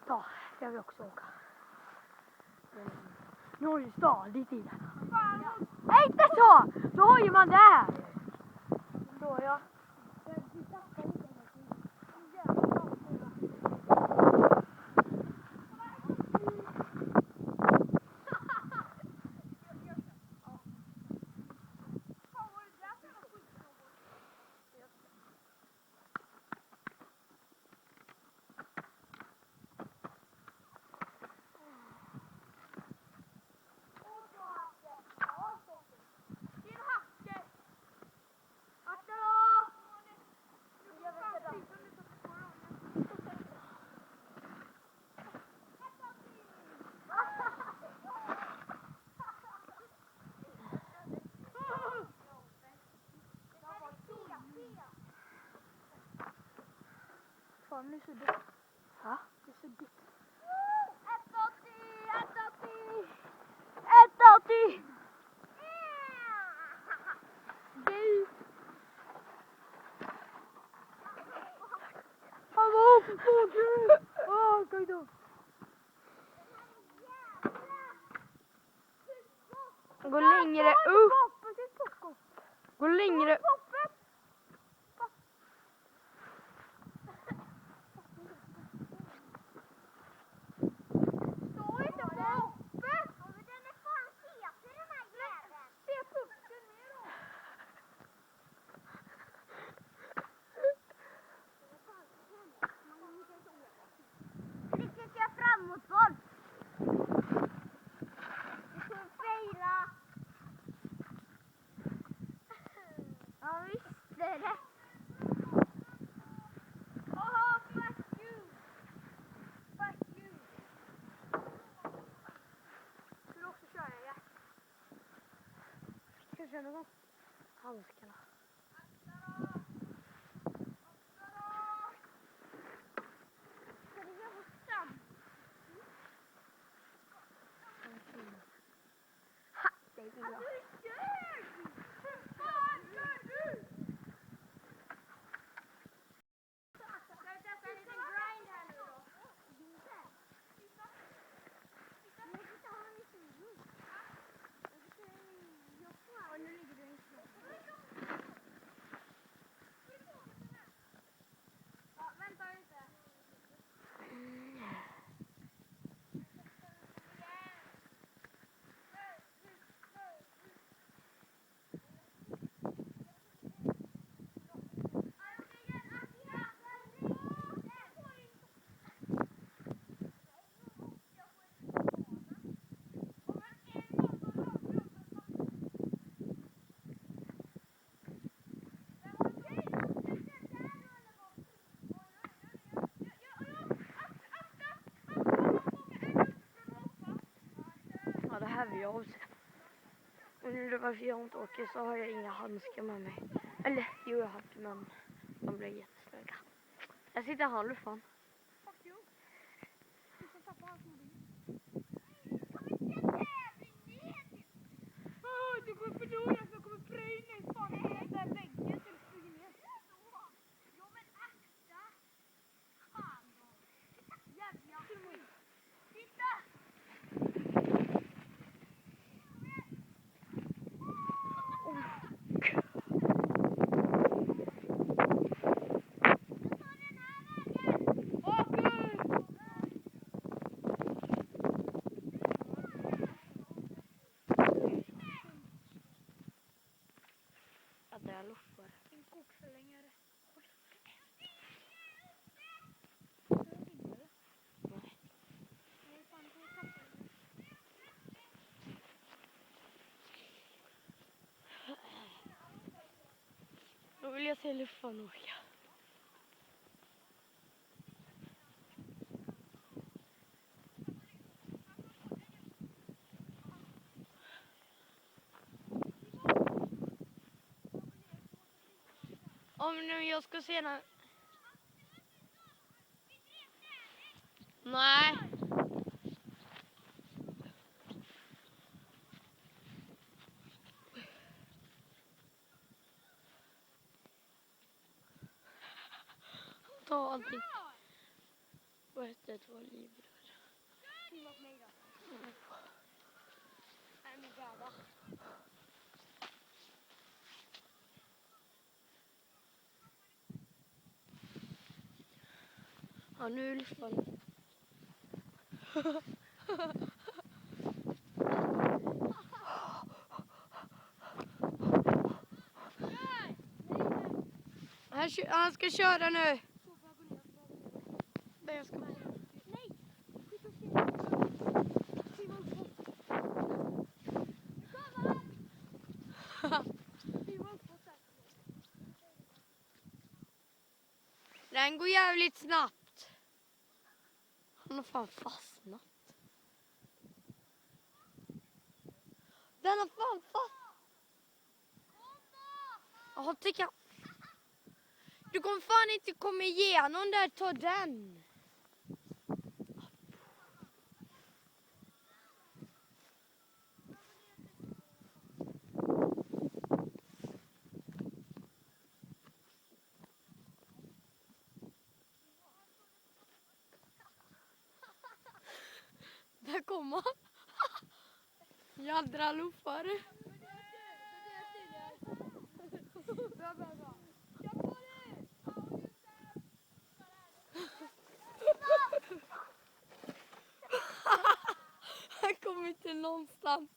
Ja, jag vill också åka. Norge stad, lite i den. Nej, inte så! Då höjer man det här. Då, ja. Fan, nu är så dött. Ja? Det är så dött. 180! Han var uppe på gud! Åh, ska vi då? Gå längre upp! Gå längre upp! Känner du handskarna? Ha! Det är bra. Jag undrar varför jag inte åker, så har jag inga handskar med mig. Eller, jo jag har det, men de blir jättesnöga. Jag sitter halvfan. Fuck you. Du ska tappa hans mobil. Du kommer förlora, för jag kommer pröjna i fan i den där väggen så du flyger ner. Jo men akta! Fan då. Jävla skit. Titta! Jag luffar. En kokförlängare. Nej. Nej, fan, det är kaffar. Då vill jag se luffan åka. Om nu jag ska se när... Nej. ta allting. På 1-1 var livrädd. Filma på mig då. Nej men jävlar. Ja, nu lyssnar han ska köra nu. Jag ska... Nej! Den går jävligt snabbt. Han har fan fastnat. Den har fan fastnat. Ja, tycker. Du kommer fan inte komma igenom där, ta den. Där kommer han. Jädra luffare. Bra. Jag får det! Han kommer inte någonstans.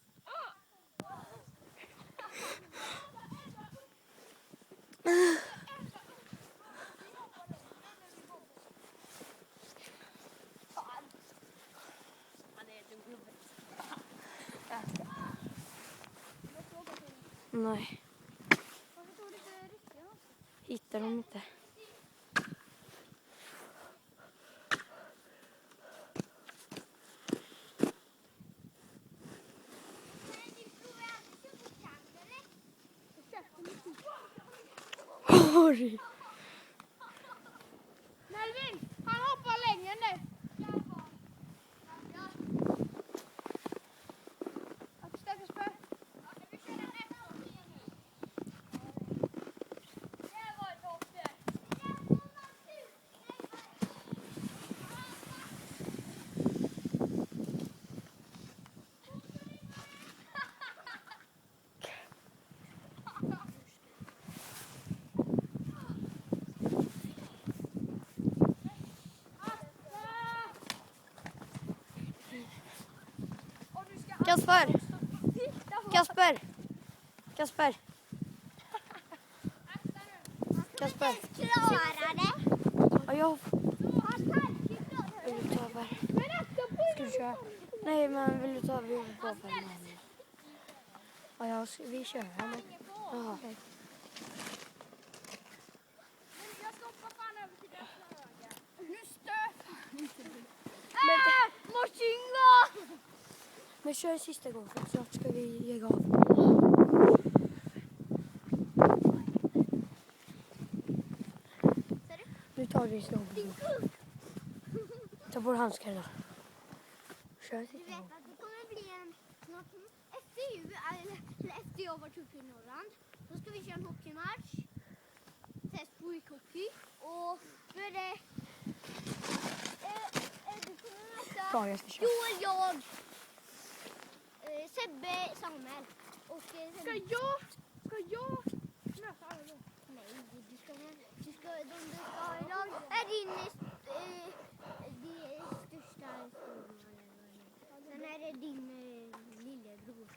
Nej. Varför tog du inte riktiga? Hittar de inte. Oj. Melvin, han hoppar längre nu. Stackars Per. Kasper. Kasper. Kasper. Kasper. Klara det. Ja, jag vill du ta över. Ska du köra? Nej, men vill du ta över huvudpåfärden? Ja, vi kör. Ja. Jag ska hoppa fan över till den höga. Nu stöter inte du. Morsingla! Men kör sista gången, för snart ska vi lägga av. Nu tar vi snowboard. Ta på handskarna. Kör Du sista vet gången. att det kommer bli något efter jag varit uppe i Norrland. Då ska vi köra en hockeymatch. Test på hockey. Och då är det... du kommer möta Ja, jag ska köra. Joel, jag, Sebbe, Samuel. Och Ska jag möta alla då? Nej, de du ska ha i lag är din största storman. Sen är det din lillebror.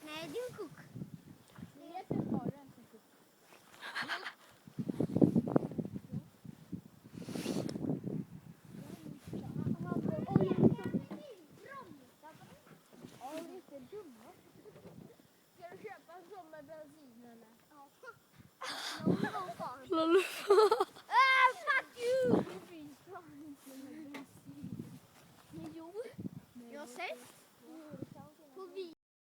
Nej, din kok. Det är inte större än sin kuk. Ska du köpa en sån med bensin eller? Någon gång fan. Lalla.